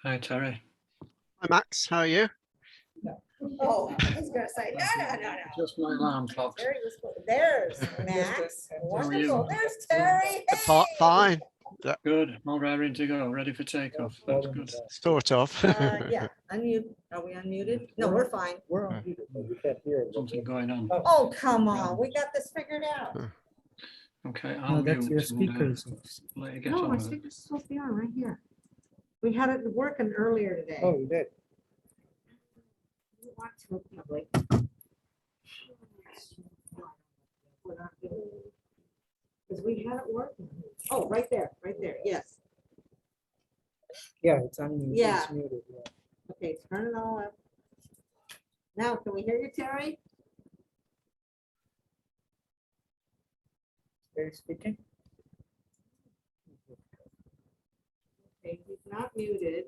Hi, Terry. Hi, Max. How are you? Oh, I was gonna say, no. Just my alarm clock. Terry was, there's Max. Wonderful. There's Terry. Fine. Good. All raring to go. Ready for takeoff. That's good. Sort of. Yeah, unmute. Are we unmuted? No, we're fine. We're on mute, but we can't hear it. Something going on. Oh, come on. We got this figured out. Okay, I'll No, that's mute your and, speakers. let you get No, on my with it. speaker's supposed to be on right here. We had it working earlier today. Oh, you did? We want to public. Because we had it working. Oh, right there, yes. Yeah, it's unmuted. Yeah. It's muted, yeah. Okay, turn it all up. Now, can we hear you, Terry? Terry speaking? Okay, he's not muted.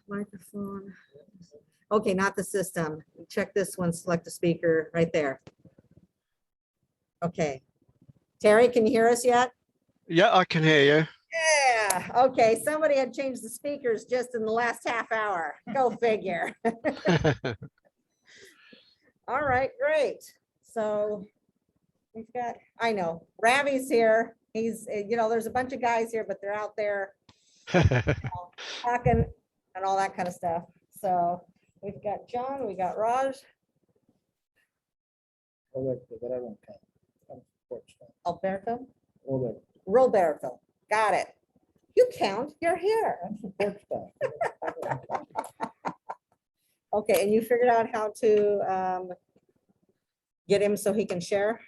Microphone. Okay, not the system. Check this one, select the speaker right there. Okay. Terry, can you hear us yet? Yeah, I can hear you. Yeah, okay, somebody had changed the speakers just in the last half hour. Go figure. All right, great. So we've got, I know, Ravi's here. He's, you know, there's a bunch of guys here, but they're out there talking and all that kind of stuff. So we've got John, we got Raj, Alberto, Roberto. Got it. You count, you're here. Okay, and you figured out how to get him so he can share?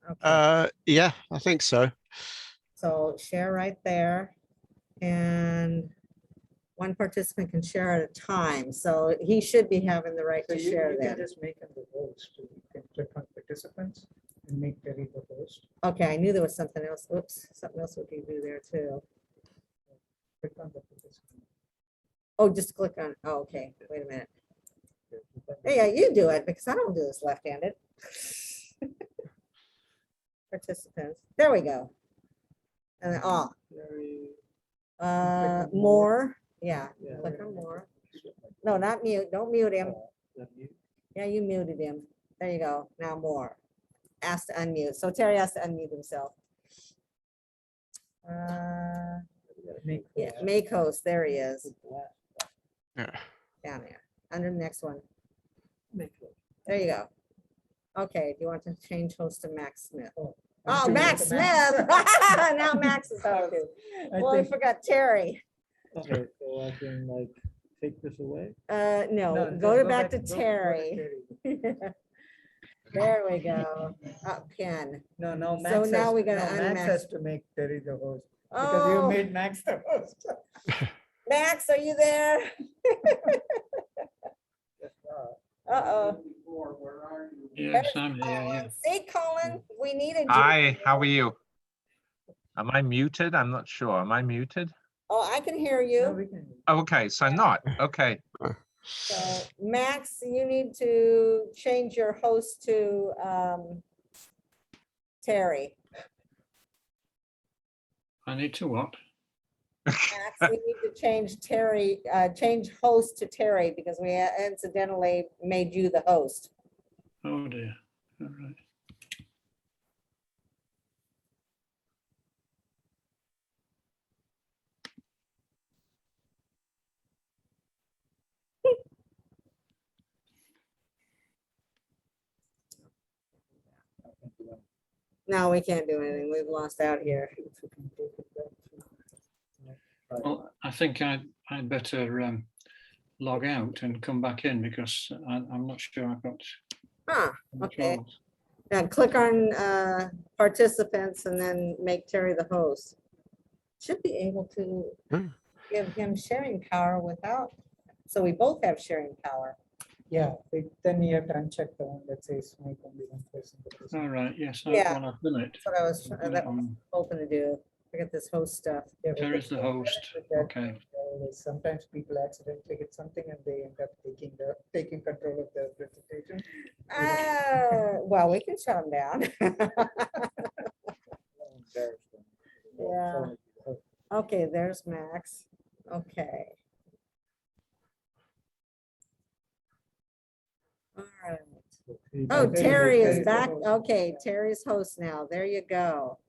Okay. Yeah, I think so. So share right there. And one participant can share at a time. So he should be having the right So to you share can that. just make him the host. You can click on participants and make Terry the host. Okay, I knew there was something else. Oops, something else we can do there too. Click on the participant. Oh, just click on, oh, okay, wait a minute. Yeah, you do it because I don't do this left-handed. Participants, there we go. And then, oh, more, Yeah, click on more. No, not mute. Don't mute him. Yeah, you muted him. There you go. Now more. Ask to unmute. So Terry has to unmute himself. Yeah, make host. There he is. Yeah. Down there. Under the next one. There you go. Okay, do you want to change host to Max Smith? Oh, Max Smith. Now Max is host. Well, we forgot Terry. Okay, so I can like take this away. No, go back to Terry. There we go. Up Ken. No, no. So Max now has- we gotta no, Max unmax- has to make Terry the host because you Oh, made Max the host. Max, are you there? Uh-oh. Yes, I'm here, yeah. See, Colin, we needed you. Hi, how are you? Am I muted? I'm not sure. Am I muted? Oh, I can hear No, you. we can- Oh, okay, so not. Okay. So Max, you need to change your host to Terry. I need to what? Max, we need to change Terry, change host to Terry because we incidentally made you the host. Oh dear. All right. No, we can't do anything. We've lost out here. Well, I think I'd better log out and come back in because I'm not sure I've got Huh, okay. controls. Now click on participants and then make Terry the host. Should be able to Hmm. give him sharing power without, so we both have sharing power. Yeah, then you have to uncheck the one that says make only one person. All right, yes, Yeah. well, I've done it. That's what I was I've done it on- hoping to do. Forget this host stuff. Yeah, but Terry's the that- host. that- Okay. Sometimes people accidentally hit something and they end up taking control of the presentation. Well, we can shut him down. Yeah. Okay, there's Max. Okay. All right. Oh, Terry is back. Okay, Terry's host now. There you go.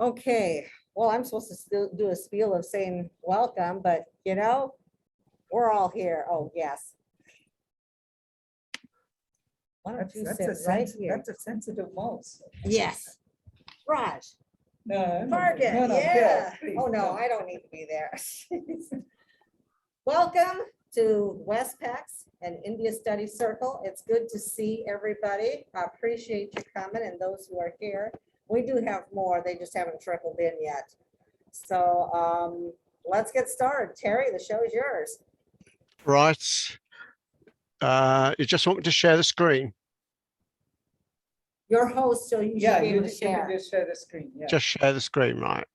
Okay, well, I'm supposed to still do a spiel of saying welcome, but you know, we're all here. Oh, yes. Why don't you sit right here? That's a sensitive mouse. Yes. Raj, No, park it, no, yeah. please, Oh, no, I don't need to be there. Welcome to SEAPEX and India Study Circle. It's good to see everybody. I appreciate you coming and those who are here. We do have more, they just haven't trickled in yet. So let's get started. Terry, the show is yours. Right. You just want me to share the screen? Your host, so you should Yeah, be you able to just need share. to just share the screen. Yeah. Just share the screen, right?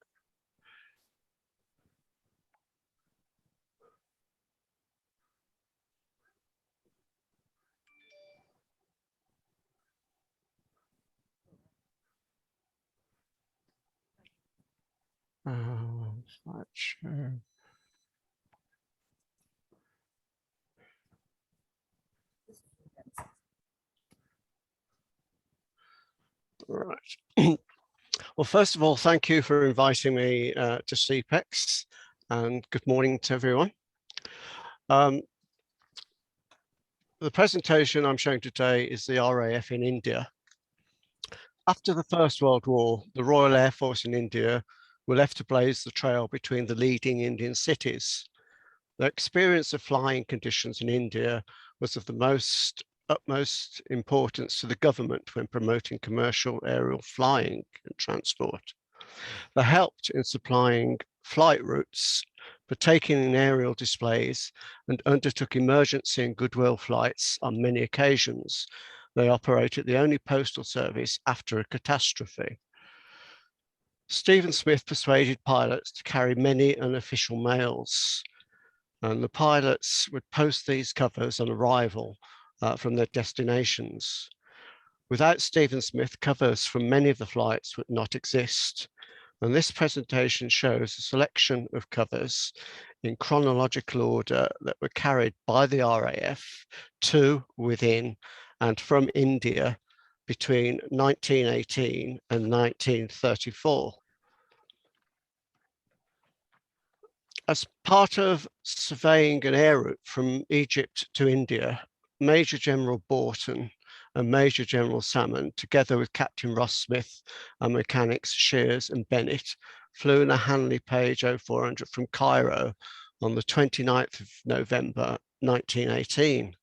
Slideshow. Right. Well, first of all, thank you for inviting me to SEAPEX, and good morning to everyone. The presentation I'm showing today is the R.A.F. in India. After the First World War, the Royal Air Force in India were left to blaze the trail between the leading Indian cities. The experience of flying conditions in India was of the utmost importance to the government when promoting commercial aerial flying and transport. They helped in supplying flight routes, partaking in aerial displays, and undertook emergency and goodwill flights on many occasions. They operated the only postal service after a catastrophe. Stephen Smith persuaded pilots to carry many unofficial mails, and the pilots would post these covers on arrival from their destinations. Without Stephen Smith, covers from many of the flights would not exist. And this presentation shows a selection of covers in chronological order that were carried by the RAF to, within, and from India between 1918 and 1934. As part of surveying an air route from Egypt to India, Major General Borton and Major General Salmon, together with Captain Ross Smith and mechanics Shears and Bennett, flew in a Handley Page 0400 from Cairo on the 29th of November 1918.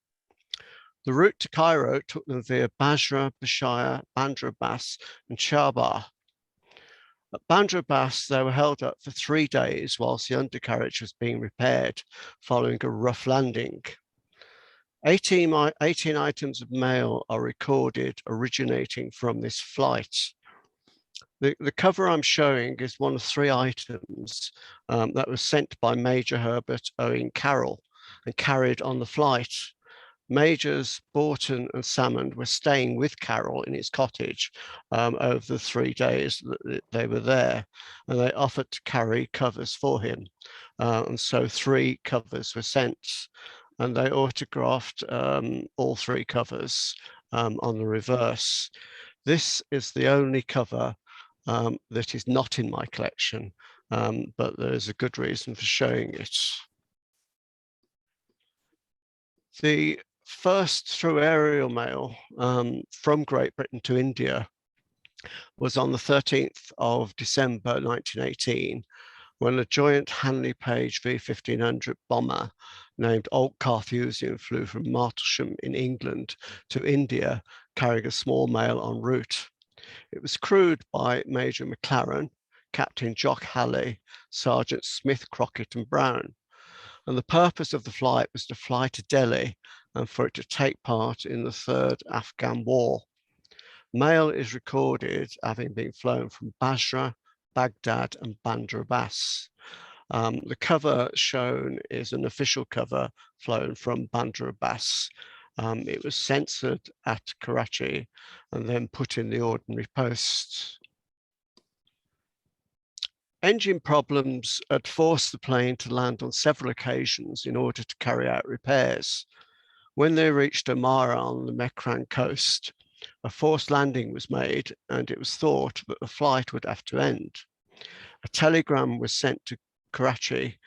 The route to Cairo took them via Basra, Bashaya, Bandar Abbas and Shabar. At Bandar Abbas, they were held up for 3 days whilst the undercarriage was being repaired following a rough landing. 18 items of mail are recorded originating from this flight. The cover I'm showing is one of 3 items that was sent by Major Herbert Owen Carroll and carried on the flight. Majors Borton and Salmond were staying with Carroll in his cottage over the 3 days that they were there, and they offered to carry covers for him. And so 3 covers were sent, and they autographed all 3 covers on the reverse. This is the only cover that is not in my collection, but there's a good reason for showing it. The first through aerial mail from Great Britain to India was on the 13th of December 1918, when a joint Handley Page V-1500 bomber named Old Carthusian flew from Martlesham in England to India, carrying a small mail en route. It was crewed by Major McLaren, Captain Jock Halley, Sergeant Smith, Crockett and Brown. And the purpose of the flight was to fly to Delhi and for it to take part in the Third Afghan War. Mail is recorded having been flown from Basra, Baghdad and Bandar Abbas. The cover shown is an official cover flown from Bandar Abbas. It was censored at Karachi and then put in the ordinary post. Engine problems had forced the plane to land on several occasions in order to carry out repairs. When they reached Amara on the Mekran coast, a forced landing was made and it was thought that the flight would have to end. A telegram was sent to Karachi,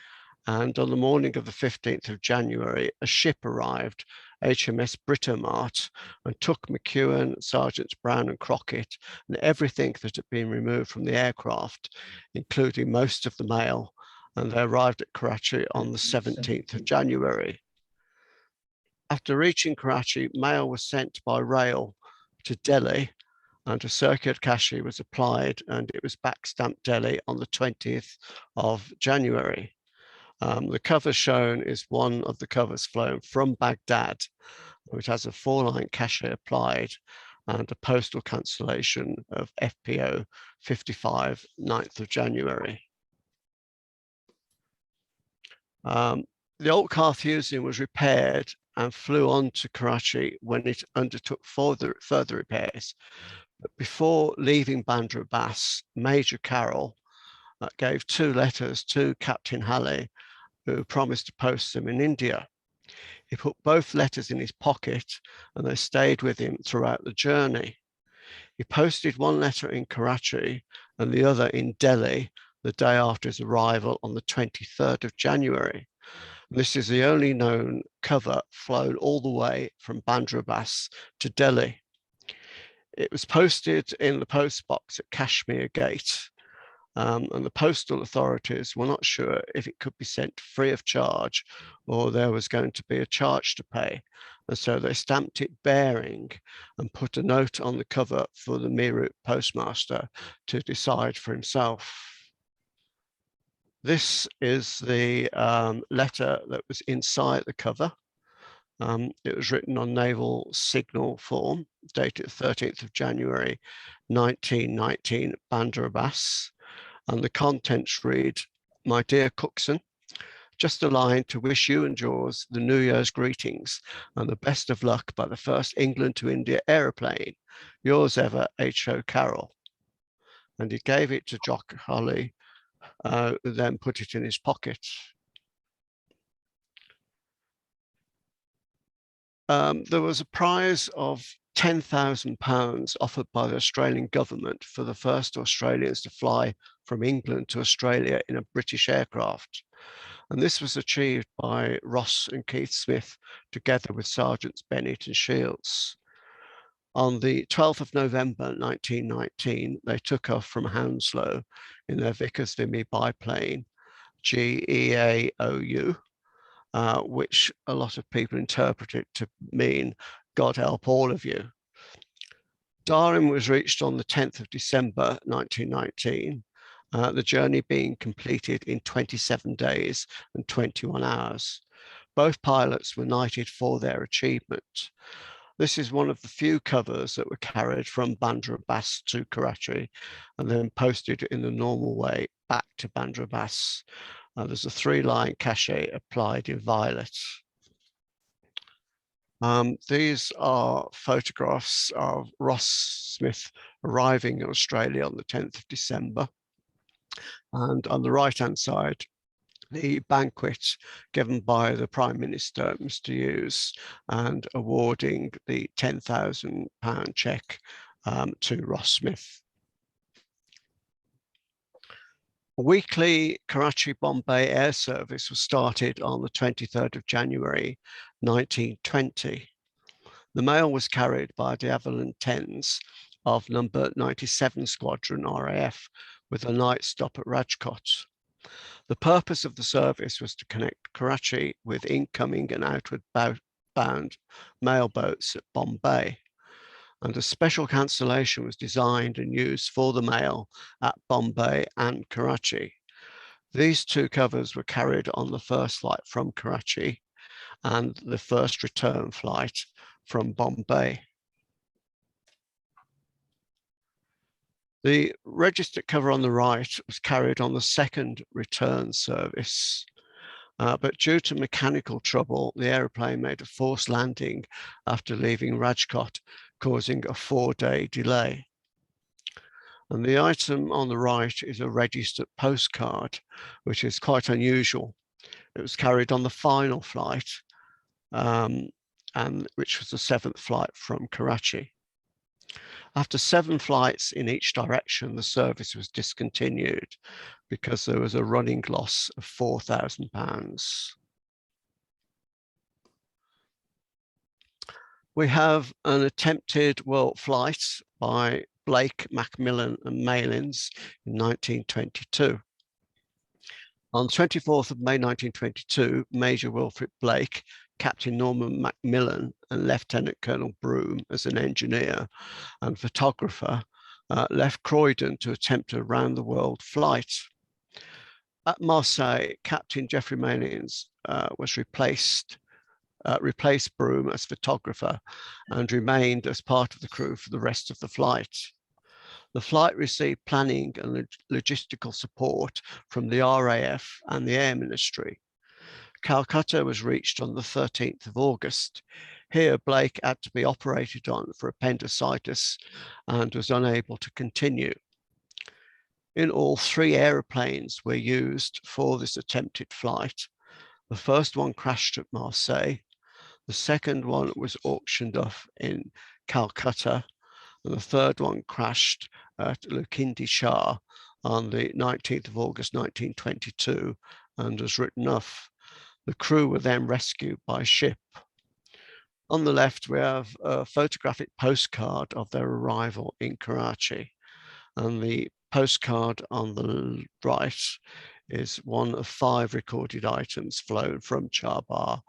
and on the morning of the 15th of January, a ship arrived, HMS Britomart, and took McEwen, Sergeants Brown and Crockett, and everything that had been removed from the aircraft, including most of the mail, and they arrived at Karachi on the 17th of January. After reaching Karachi, mail was sent by rail to Delhi, and a circular cachet was applied, and it was back-stamped Delhi on the 20th of January. The cover shown is one of the covers flown from Baghdad, which has a 4-line cachet applied and a postal cancellation of FPO 55, 9th of January. The Old Carthusian was repaired and flew on to Karachi when it undertook further repairs. But before leaving Bandar Abbas, Major Carroll gave 2 letters to Captain Halley, who promised to post them in India. He put both letters in his pocket and they stayed with him throughout the journey. He posted one letter in Karachi and the other in Delhi the day after his arrival on the 23rd of January. This is the only known cover flown all the way from Bandar Abbas to Delhi. It was posted in the post box at Kashmir Gate, and the postal authorities were not sure if it could be sent free of charge or there was going to be a charge to pay. And so they stamped it bearing and put a note on the cover for the Meerut postmaster to decide for himself. This is the letter that was inside the cover. It was written on naval signal form, dated 13th of January, 1919, Bandar Abbas. And the contents read, "My dear Cookson, just a line to wish you and yours the New Year's greetings and the best of luck by the first England to India aeroplane. Yours ever, H.O. Carroll." And he gave it to Jock Halley, who then put it in his pocket. there was a prize of £10,000 offered by the Australian government for the first Australians to fly from England to Australia in a British aircraft. And this was achieved by Ross and Keith Smith, together with Sergeants Bennett and Shields. On the 12th of November 1919, they took off from Hounslow in their Vickers Vimy biplane, GEAOU, which a lot of people interpreted to mean God help all of you. Darwin was reached on the 10th of December 1919, the journey being completed in 27 days and 21 hours. Both pilots were knighted for their achievement. This is one of the few covers that were carried from Bandar Abbas to Karachi and then posted in the normal way back to Bandar Abbas. There's a 3-line cachet applied in violet. These are photographs of Ross Smith arriving in Australia on the 10th of December. And on the right-hand side, the banquet given by the Prime Minister, Mr. Hughes, and awarding the £10,000 cheque to Ross Smith. A weekly Karachi-Bombay air service was started on the 23rd of January 1920. The mail was carried by the Avalon 10s of number 97 Squadron R.A.F. with a night stop at Rajkot. The purpose of the service was to connect Karachi with incoming and outward bound mail boats at Bombay. And a special cancellation was designed and used for the mail at Bombay and Karachi. These two covers were carried on the first flight from Karachi and the first return flight from Bombay. The registered cover on the right was carried on the second return service, but due to mechanical trouble, the aeroplane made a forced landing after leaving Rajkot, causing a 4-day delay. And the item on the right is a registered postcard, which is quite unusual. It was carried on the final flight, and which was the 7th flight from Karachi. After 7 flights in each direction, the service was discontinued because there was a running loss of £4,000. We have an attempted world flight by Blake, Macmillan and Malins in 1922. On 24th of May 1922, Major Wilfrid Blake, Captain Norman Macmillan and Lieutenant Colonel Broome as an engineer and photographer left Croydon to attempt a round-the-world flight. At Marseille, Captain Geoffrey Malins replaced Broome as photographer and remained as part of the crew for the rest of the flight. The flight received planning and logistical support from the R.A.F. and the Air Ministry. Calcutta was reached on the 13th of August. Here, Blake had to be operated on for appendicitis and was unable to continue. In all, 3 aeroplanes were used for this attempted flight. The first one crashed at Marseille. The second one was auctioned off in Calcutta. And the third one crashed at Lukindi Shah on the 19th of August 1922 and was written off. The crew were then rescued by ship. On the left, we have a photographic postcard of their arrival in Karachi. And the postcard on the right is one of 5 recorded items flown from Charbar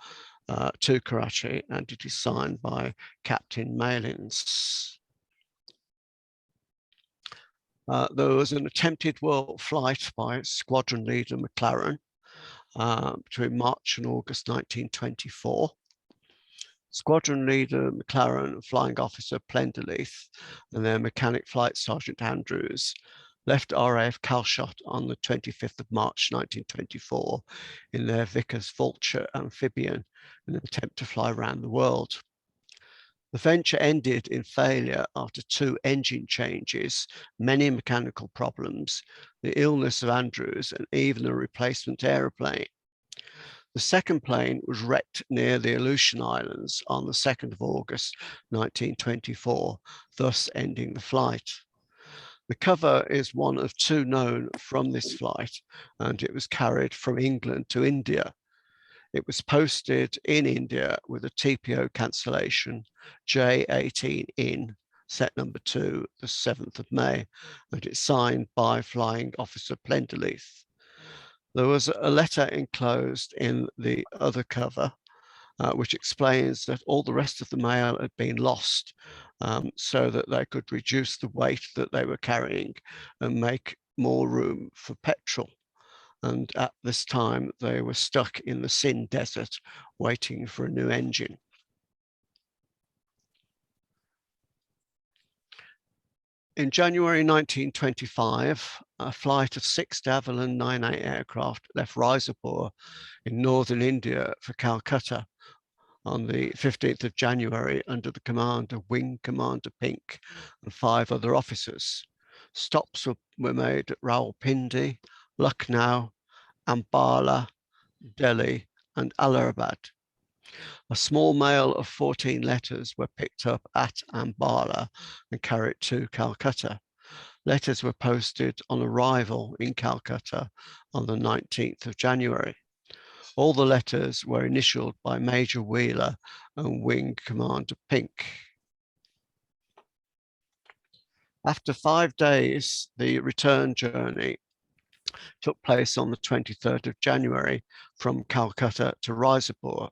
to Karachi, and it is signed by Captain Malins. There was an attempted world flight by Squadron Leader McLaren between March and August 1924. Squadron Leader McLaren and Flying Officer Plenderleith and their Mechanic Flight Sergeant Andrews left R.A.F. Calshot on the 25th of March 1924 in their Vickers Vulture amphibian in an attempt to fly around the world. The venture ended in failure after 2 engine changes, many mechanical problems, the illness of Andrews, and even a replacement aeroplane. The second plane was wrecked near the Aleutian Islands on the 2nd of August 1924, thus ending the flight. The cover is one of 2 known from this flight, and it was carried from England to India. It was posted in India with a TPO cancellation J18 in set number 2, the 7th of May, and it's signed by Flying Officer Plenderleith. There was a letter enclosed in the other cover, which explains that all the rest of the mail had been lost, so that they could reduce the weight that they were carrying and make more room for petrol. And at this time, they were stuck in the Sind Desert waiting for a new engine. In January 1925, a flight of 6 Davolin 98 aircraft left Raizapur in northern India for Calcutta on the 15th of January under the command of Wing Commander Pink and 5 other officers. Stops were made at Rawalpindi, Lucknow, Ambala, Delhi, and Allahabad. A small mail of 14 letters were picked up at Ambala and carried to Calcutta. Letters were posted on arrival in Calcutta on the 19th of January. All the letters were initialed by Major Wheeler and Wing Commander Pink. After 5 days, the return journey took place on the 23rd of January from Calcutta to Raizapur.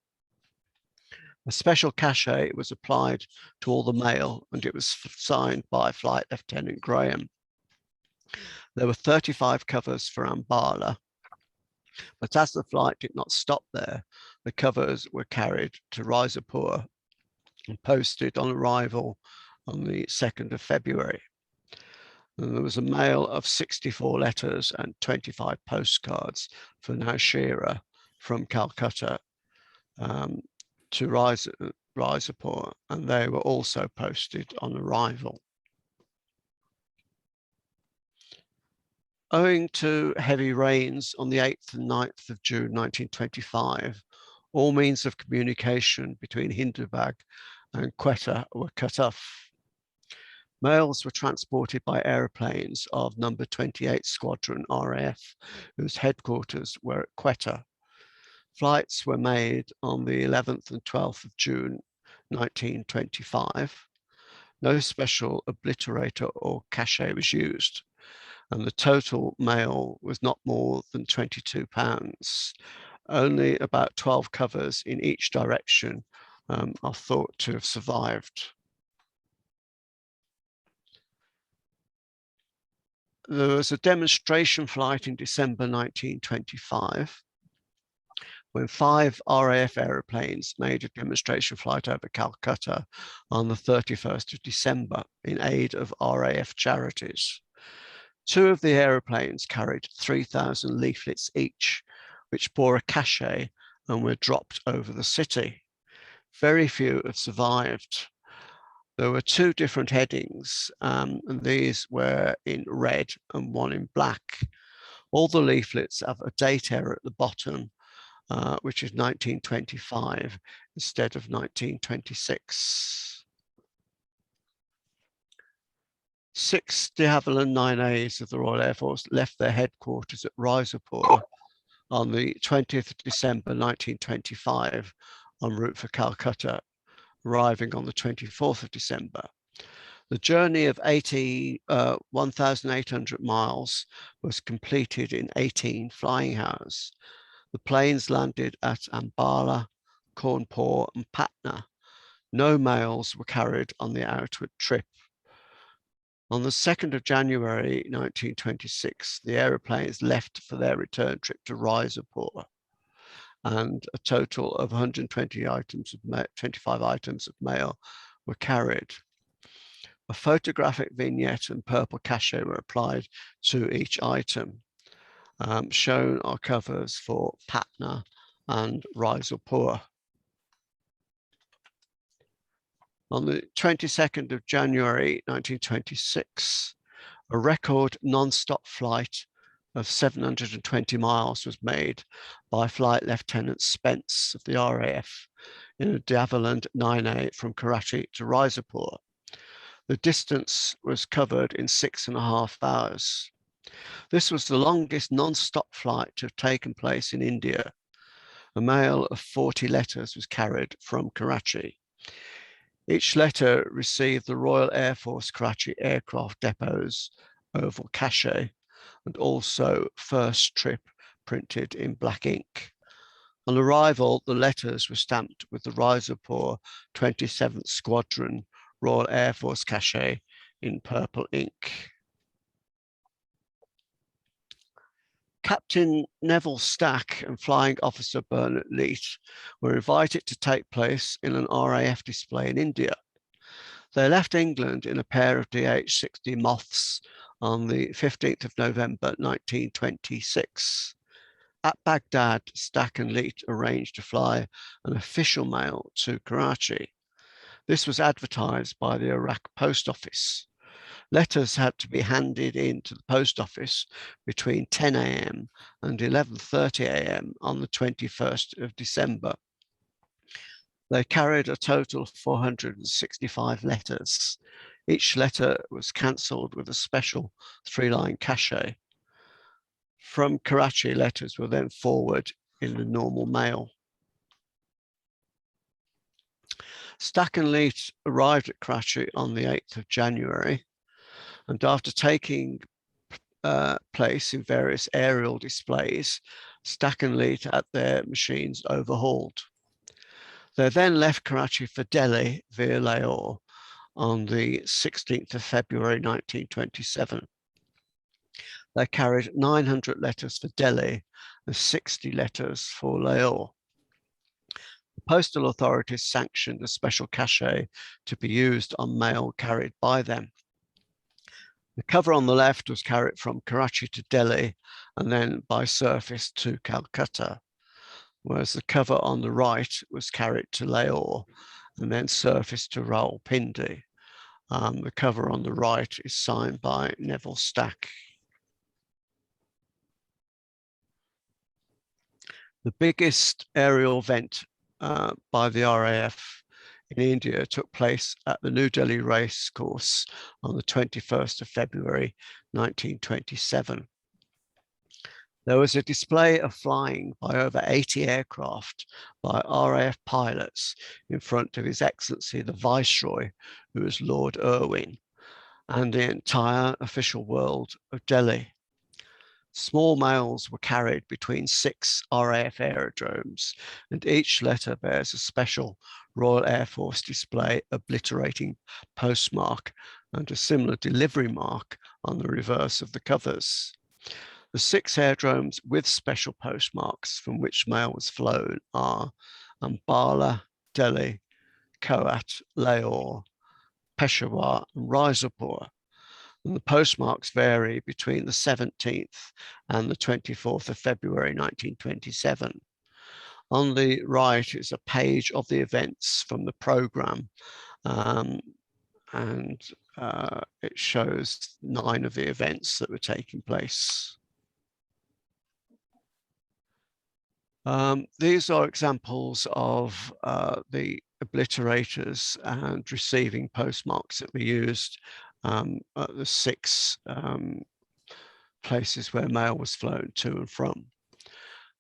A special cachet was applied to all the mail, and it was signed by Flight Lieutenant Graham. There were 35 covers for Ambala, but as the flight did not stop there, the covers were carried to Raizapur and posted on arrival on the 2nd of February. And there was a mail of 64 letters and 25 postcards for Nowshera from Calcutta to Raizapur, and they were also posted on arrival. Owing to heavy rains on the 8th and 9th of June 1925, all means of communication between Hindubad and Quetta were cut off. Mails were transported by aeroplanes of number 28 Squadron R.A.F, whose headquarters were at Quetta. Flights were made on the 11th and 12th of June 1925. No special obliterator or cachet was used, and the total mail was not more than 22 pounds. Only about 12 covers in each direction are thought to have survived. There was a demonstration flight in December 1925 when 5 R.A.F aeroplanes made a demonstration flight over Calcutta on the 31st of December in aid of R.A.F charities. 2 of the aeroplanes carried 3,000 leaflets each, which bore a cachet and were dropped over the city. Very few have survived. There were 2 different headings, and these were in red and one in black. All the leaflets have a date error at the bottom, which is 1925 instead of 1926. 6 de Havilland 9As of the Royal Air Force left their headquarters at Raizapur on the 20th of December 1925 en route for Calcutta, arriving on the 24th of December. The journey of 1,800 miles was completed in 18 flying hours. The planes landed at Ambala, Kaunpur, and Patna. No mails were carried on the outward trip. On the 2nd of January 1926, the aeroplanes left for their return trip to Raizapur, and a total of 120 items of 25 items of mail were carried. A photographic vignette and purple cachet were applied to each item. Shown are covers for Patna and Raizapur. On the 22nd of January 1926, a record non-stop flight of 720 miles was made by Flight Lieutenant Spence of the R.A.F. in a De Havilland 9A from Karachi to Raizapur. The distance was covered in 6.5 hours. This was the longest non-stop flight to have taken place in India. A mail of 40 letters was carried from Karachi. Each letter received the Royal Air Force Karachi Aircraft Depot's oval cachet and also first trip printed in black ink. On arrival, the letters were stamped with the Raizapur 27th Squadron Royal Air Force cachet in purple ink. Captain Neville Stack and Flying Officer Bernard Leet were invited to take place in an R.A.F. display in India. They left England in a pair of DH-60 Moths on the 15th of November 1926. At Baghdad, Stack and Leet arranged to fly an official mail to Karachi. This was advertised by the Iraq Post Office. Letters had to be handed in to the post office between 10 a.m. and 11:30 a.m. on the 21st of December. They carried a total of 465 letters. Each letter was cancelled with a special 3-line cachet. From Karachi, letters were then forwarded in the normal mail. Stack and Leet arrived at Karachi on the 8th of January, and after taking place in various aerial displays, Stack and Leet had their machines overhauled. They then left Karachi for Delhi via Lahore on the 16th of February 1927. They carried 900 letters for Delhi and 60 letters for Lahore. The postal authorities sanctioned a special cachet to be used on mail carried by them. The cover on the left was carried from Karachi to Delhi and then by surface to Calcutta, whereas the cover on the right was carried to Lahore and then surfaced to Rawalpindi. The cover on the right is signed by Neville Stack. The biggest aerial event by the R.A.F. in India took place at the New Delhi race course on the 21st of February 1927. There was a display of flying by over 80 aircraft by R.A.F. pilots in front of His Excellency the Viceroy, who was Lord Irwin, and the entire official world of Delhi. Small mails were carried between 6 R.A.F. aerodromes, and each letter bears a special Royal Air Force display obliterating postmark and a similar delivery mark on the reverse of the covers. The 6 aerodromes with special postmarks from which mail was flown are Ambala, Delhi, Kohat, Lahore, Peshawar, and Raizapur. And the postmarks vary between the 17th and the 24th of February 1927. On the right is a page of the events from the program, and it shows 9 of the events that were taking place. These are examples of the obliterators and receiving postmarks that were used at the 6 places where mail was flown to and from.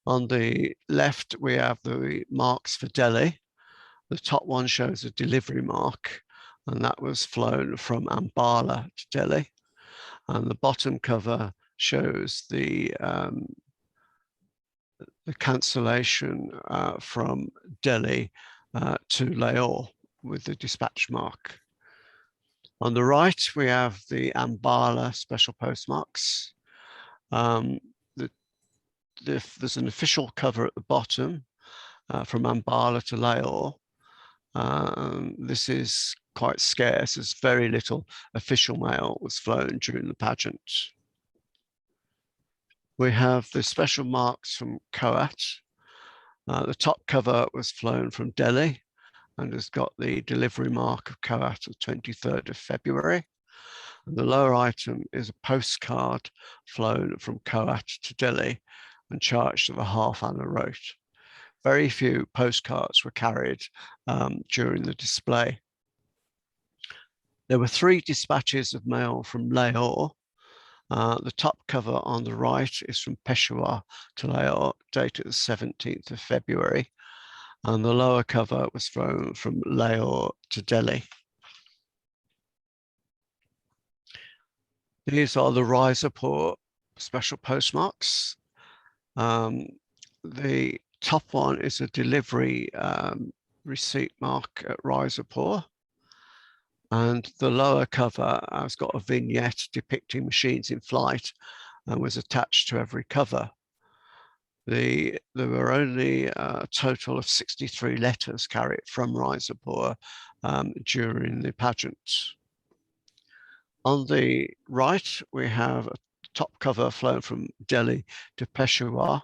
On the left, we have the marks for Delhi. The top one shows a delivery mark, and that was flown from Ambala to Delhi. And the bottom cover shows the cancellation from Delhi to Lahore with the dispatch mark. On the right, we have the Ambala special postmarks. There's an official cover at the bottom from Ambala to Lahore. This is quite scarce, as very little official mail was flown during the pageant. We have the special marks from Kohat. The top cover was flown from Delhi and has got the delivery mark of Kohat of 23rd of February. And the lower item is a postcard flown from Kohat to Delhi and charged to the half Anna wrote. Very few postcards were carried during the display. There were 3 dispatches of mail from Lahore. The top cover on the right is from Peshawar to Lahore, dated the 17th of February. And the lower cover was from Lahore to Delhi. These are the Raizapur special postmarks. The top one is a delivery receipt mark at Raizapur. And the lower cover has got a vignette depicting machines in flight and was attached to every cover. There were only a total of 63 letters carried from Raizapur during the pageant. On the right, we have a top cover flown from Delhi to Peshawar,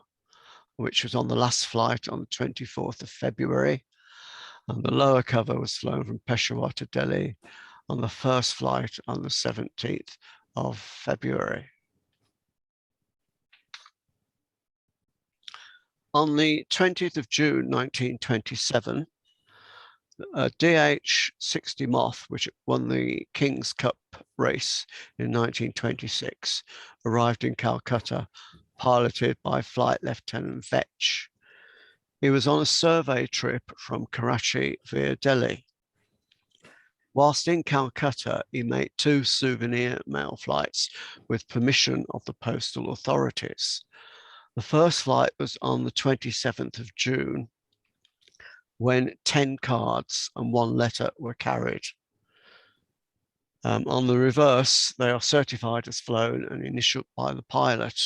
which was on the last flight on the 24th of February. And the lower cover was flown from Peshawar to Delhi on the first flight on the 17th of February. On the 20th of June, 1927, a DH-60 Moth, which won the King's Cup race in 1926, arrived in Calcutta, piloted by Flight Lieutenant Vetch. He was on a survey trip from Karachi via Delhi. Whilst in Calcutta, he made 2 souvenir mail flights with permission of the postal authorities. The first flight was on the 27th of June, when 10 cards and 1 letter were carried. On the reverse, they are certified as flown and initialed by the pilot.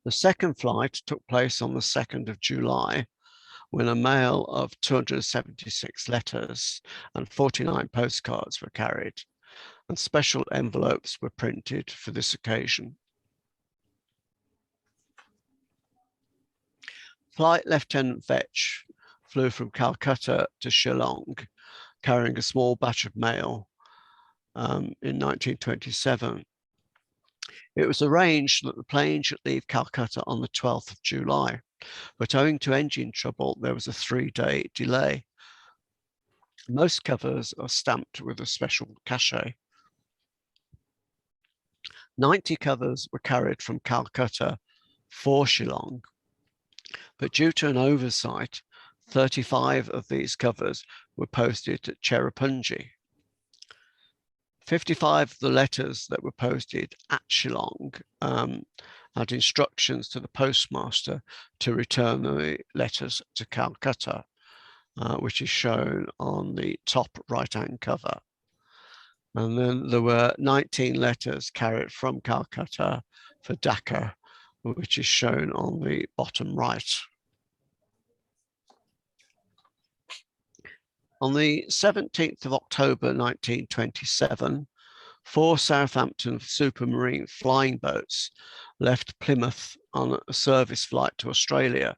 The second flight took place on the 2nd of July, when a mail of 276 letters and 49 postcards were carried, and special envelopes were printed for this occasion. Flight Lieutenant Vetch flew from Calcutta to Shillong, carrying a small batch of mail in 1927. It was arranged that the plane should leave Calcutta on the 12th of July, but owing to engine trouble, there was a 3-day delay. Most covers are stamped with a special cachet. 90 covers were carried from Calcutta for Shillong, but due to an oversight, 35 of these covers were posted at Cherrapunji. 55 of the letters that were posted at Shillong had instructions to the postmaster to return the letters to Calcutta, which is shown on the top right-hand cover. And then there were 19 letters carried from Calcutta for Dhaka, which is shown on the bottom right. On the 17th of October 1927, 4 Southampton Supermarine flying boats left Plymouth on a service flight to Australia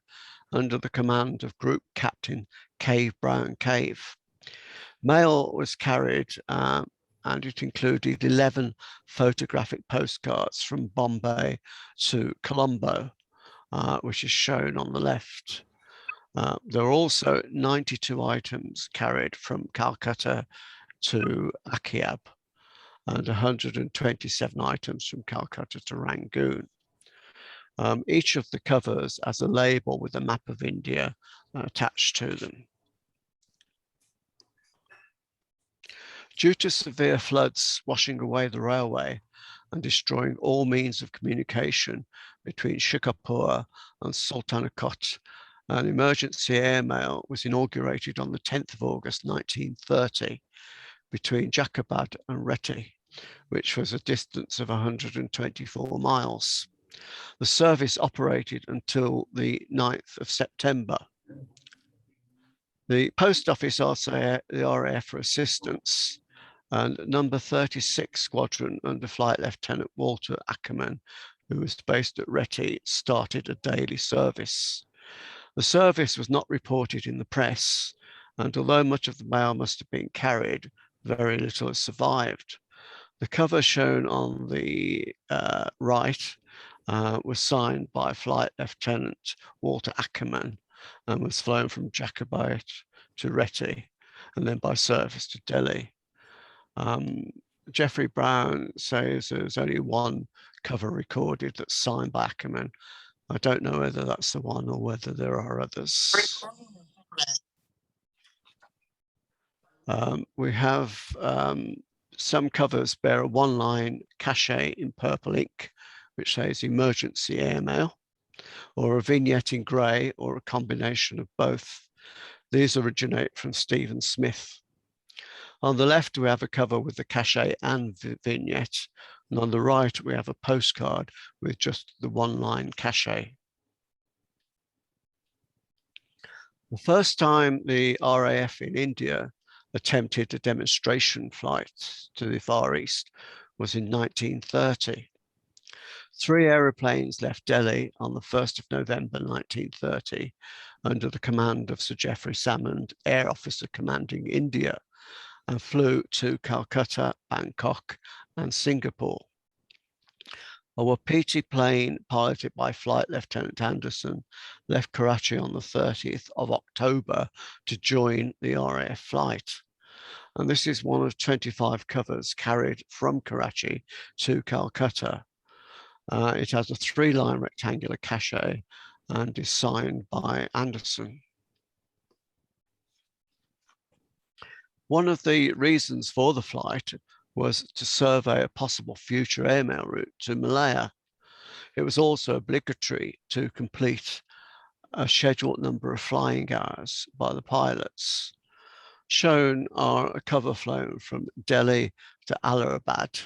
under the command of Group Captain Cave Brown Cave. Mail was carried and it included 11 photographic postcards from Bombay to Colombo, which is shown on the left. There are also 92 items carried from Calcutta to Akiab and 127 items from Calcutta to Rangoon. Each of the covers has a label with a map of India attached to them. Due to severe floods washing away the railway and destroying all means of communication between Shikarpur and Sultanakot, an emergency airmail was inaugurated on the 10th of August 1930 between Jacobad and Reti, which was a distance of 124 miles. The service operated until the 9th of September. The post office asked the R.A.F for assistance, and number 36 Squadron under Flight Lieutenant Walter Ackerman, who was based at Reti, started a daily service. The service was not reported in the press, and although much of the mail must have been carried, very little has survived. The cover shown on the right was signed by Flight Lieutenant Walter Ackerman and was flown from Jacobite to Reti and then by service to Delhi. Jeffrey Brown says there's only one cover recorded that's signed by Ackerman. I don't know whether that's the one or whether there are others. We have some covers bear a one-line cachet in purple ink, which says emergency airmail, or a vignette in grey, or a combination of both. These originate from Stephen Smith. On the left, we have a cover with the cachet and vignette, and on the right, we have a postcard with just the one-line cachet. The first time the R.A.F. in India attempted a demonstration flight to the Far East was in 1930. 3 aeroplanes left Delhi on the 1st of November 1930 under the command of Sir Geoffrey Salmond, Air Officer Commanding India, and flew to Calcutta, Bangkok, and Singapore. A Wapiti plane piloted by Flight Lieutenant Anderson left Karachi on the 30th of October to join the R.A.F. flight. And this is one of 25 covers carried from Karachi to Calcutta. It has a 3-line rectangular cachet and is signed by Anderson. One of the reasons for the flight was to survey a possible future airmail route to Malaya. It was also obligatory to complete a scheduled number of flying hours by the pilots. Shown are a cover flown from Delhi to Allahabad,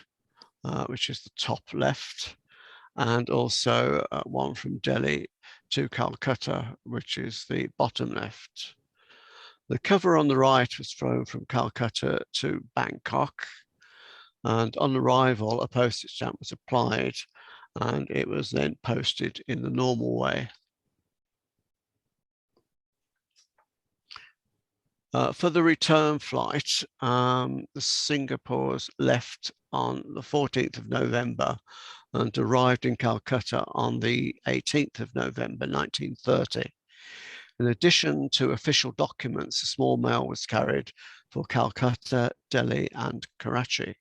which is the top left, and also one from Delhi to Calcutta, which is the bottom left. The cover on the right was flown from Calcutta to Bangkok, and on arrival, a postage stamp was applied, and it was then posted in the normal way. For the return flight, the Singapore's left on the 14th of November and arrived in Calcutta on the 18th of November 1930. In addition to official documents, a small mail was carried for Calcutta, Delhi, and Karachi.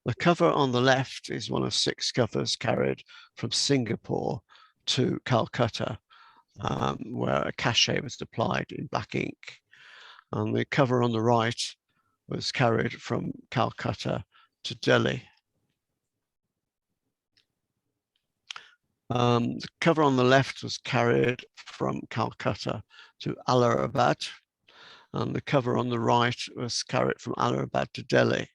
The cover on the left is one of 6 covers carried from Singapore to Calcutta, where a cachet was applied in black ink. And the cover on the right was carried from Calcutta to Delhi. The cover on the left was carried from Calcutta to Allahabad, and the cover on the right was carried from Allahabad to Delhi.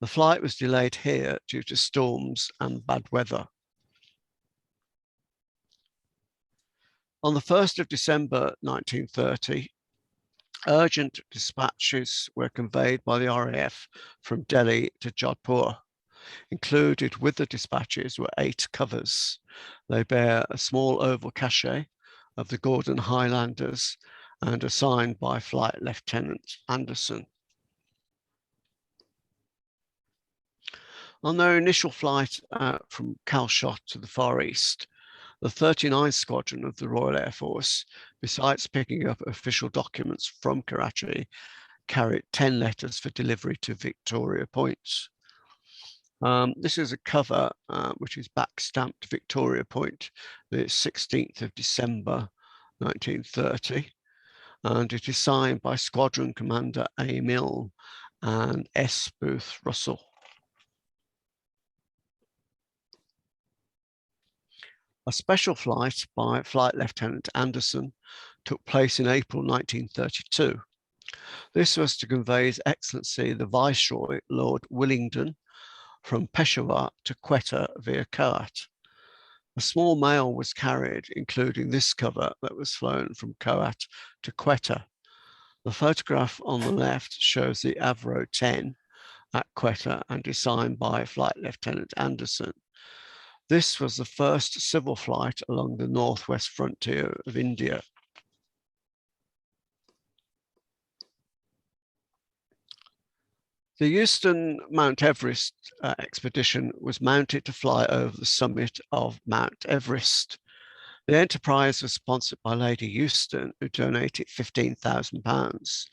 The flight was delayed here due to storms and bad weather. On the 1st of December 1930, urgent dispatches were conveyed by the R.A.F. from Delhi to Jodhpur. Included with the dispatches were 8 covers. They bear a small oval cachet of the Gordon Highlanders and are signed by Flight Lieutenant Anderson. On their initial flight from Calshot to the Far East, the 39th Squadron of the Royal Air Force, besides picking up official documents from Karachi, carried 10 letters for delivery to Victoria Point. This is a cover which is back-stamped Victoria Point, the 16th of December 1930, and it is signed by Squadron Commander A. Milne and S. Booth Russell. A special flight by Flight Lieutenant Anderson took place in April 1932. This was to convey His Excellency the Viceroy, Lord Willingdon, from Peshawar to Quetta via Kohat. A small mail was carried, including this cover that was flown from Kohat to Quetta. The photograph on the left shows the Avro 10 at Quetta and is signed by Flight Lieutenant Anderson. This was the first civil flight along the northwest frontier of India. The Euston Mount Everest expedition was mounted to fly over the summit of Mount Everest. The enterprise was sponsored by Lady Euston, who donated £15,000.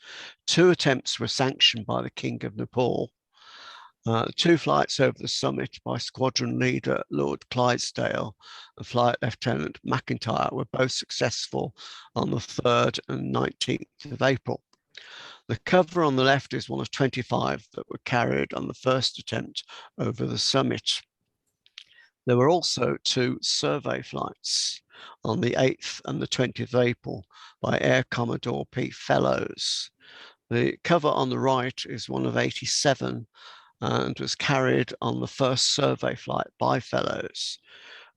2 attempts were sanctioned by the King of Nepal. 2 flights over the summit by squadron leader Lord Clydesdale and Flight Lieutenant McIntyre were both successful on the 3rd and 19th of April. The cover on the left is one of 25 that were carried on the first attempt over the summit. There were also 2 survey flights on the 8th and the 20th of April by Air Commodore P. Fellows. The cover on the right is one of 87 and was carried on the first survey flight by Fellows.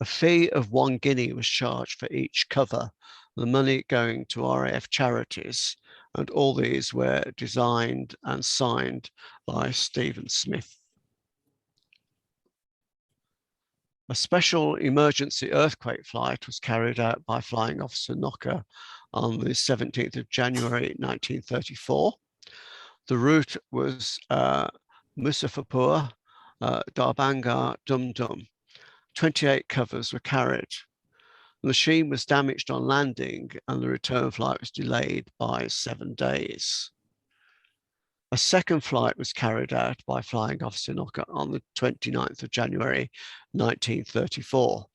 A fee of 1 guinea was charged for each cover, the money going to R.A.F charities, and all these were designed and signed by Stephen Smith. A special emergency earthquake flight was carried out by Flying Officer Knocker on the 17th of January 1934. The route was Musafirpur, Darbhanga, Dum Dum. 28 covers were carried. The machine was damaged on landing and the return flight was delayed by 7 days. A second flight was carried out by Flying Officer Knocker on the 29th of January 1934.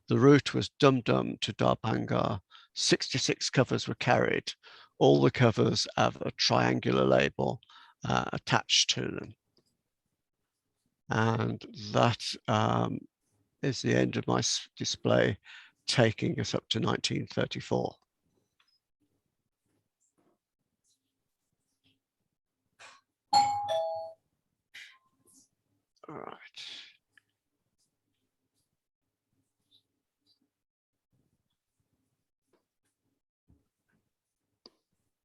The route was Dum Dum to Darbhanga. 66 covers were carried. All the covers have a triangular label attached to them. And that is the end of my display, taking us up to 1934. All right.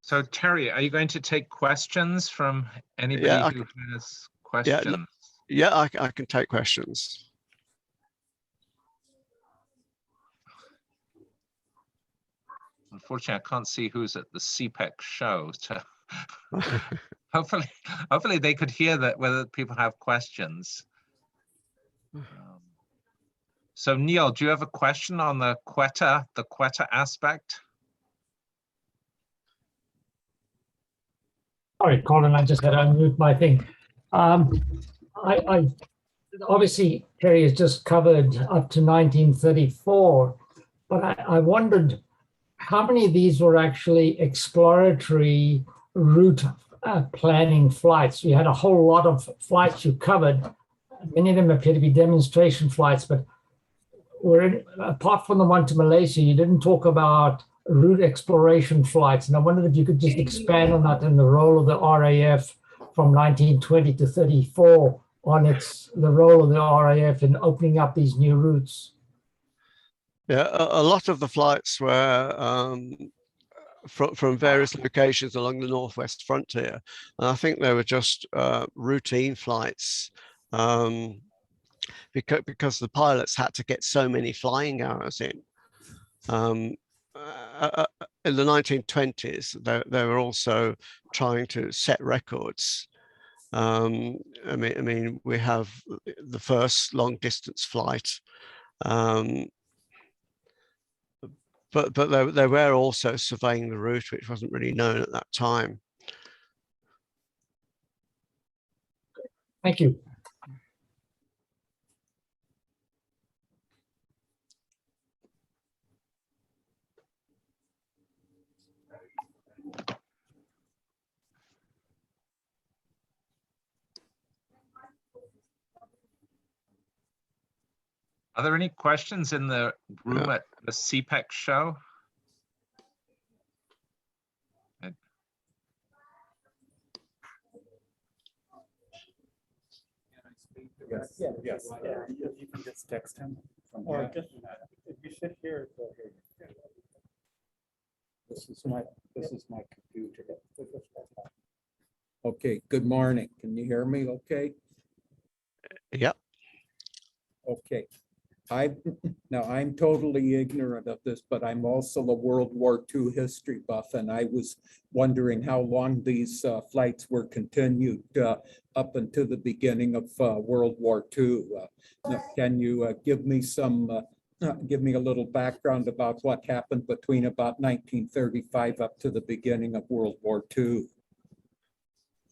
So Terry, are you going to take questions from anybody who has questions? Yeah, I can take questions. Unfortunately, I can't see who's at the SEAPEX show. So hopefully they could hear that whether people have questions. So Neil, do you have a question on the Quetta aspect? Sorry, Colin, I just had to unmute my thing. I obviously Terry has just covered up to 1934, but I wondered how many of these were actually exploratory route planning flights. You had a whole lot of flights you covered. Many of them appear to be demonstration flights, but apart from the one to Malaysia, you didn't talk about route exploration flights. And I wondered if you could just expand on that and the role of the R.A.F. from 1920 to 34 on the role of the R.A.F. in opening up these new routes. Yeah, a lot of the flights were from various locations along the northwest frontier. And I think they were just routine flights because the pilots had to get so many flying hours in. In the 1920s, they were also trying to set records. I mean, we have the first long distance flight, but they were also surveying the route, which wasn't really known at that time. Thank you. Are there any questions in the room at the SEAPEX show? Yes. You can just text him. Or just, if you sit here, it's okay. This is my computer. Okay, good morning. Can you hear me okay? Yep. Okay. Now I'm totally ignorant of this, but I'm also a World War II history buff, and I was wondering how long these flights were continued up until the beginning of World War II. Can you give me a little background about what happened between about 1935 up to the beginning of World War II?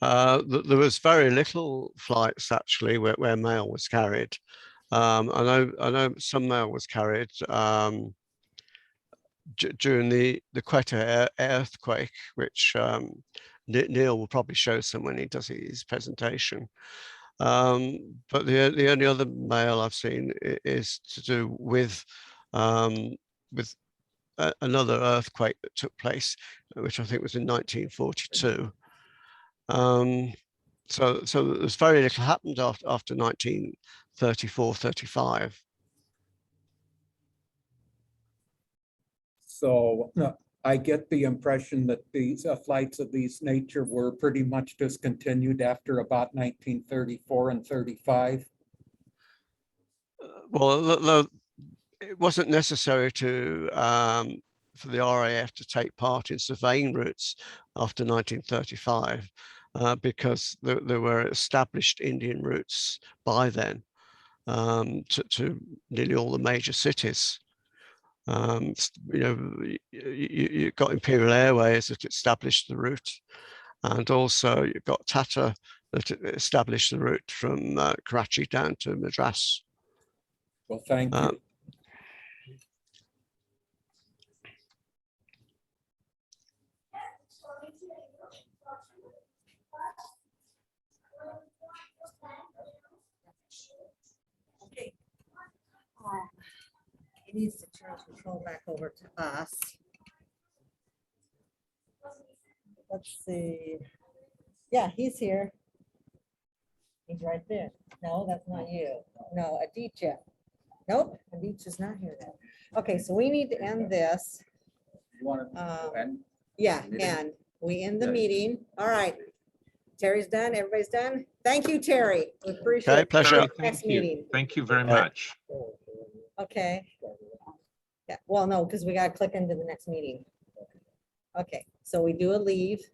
There was very little flights actually where mail was carried. I know some mail was carried during the Quetta earthquake, which Neil will probably show some when he does his presentation. But the only other mail I've seen is to do with another earthquake that took place, which I think was in 1942. So there's very little happened after 1934, 35. So I get the impression that these flights of these nature were pretty much discontinued after about 1934 and 35. Well, it wasn't necessary to for the R.A.F. to take part in surveying routes after 1935 because there were established Indian routes by then to nearly all the major cities. You got Imperial Airways that established the route, and also you've got Tata that established the route from Karachi down to Madras. Well, thank you. Okay. He needs to turn control back over to us. Let's see. Yeah, he's here. He's right there. No, that's not you. No, Aditya. Nope, Aditya's not here then. Okay, so we need to end this. You want to end? Yeah, and we end the meeting. All right. Terry's done. Everybody's done. Thank you, Terry. We appreciate Okay, it. pleasure. Terry, Next thank you. meeting. Thank you very Right. much. Okay. Yeah, well, no, because we got to click into the next meeting. Okay, so we do a leave.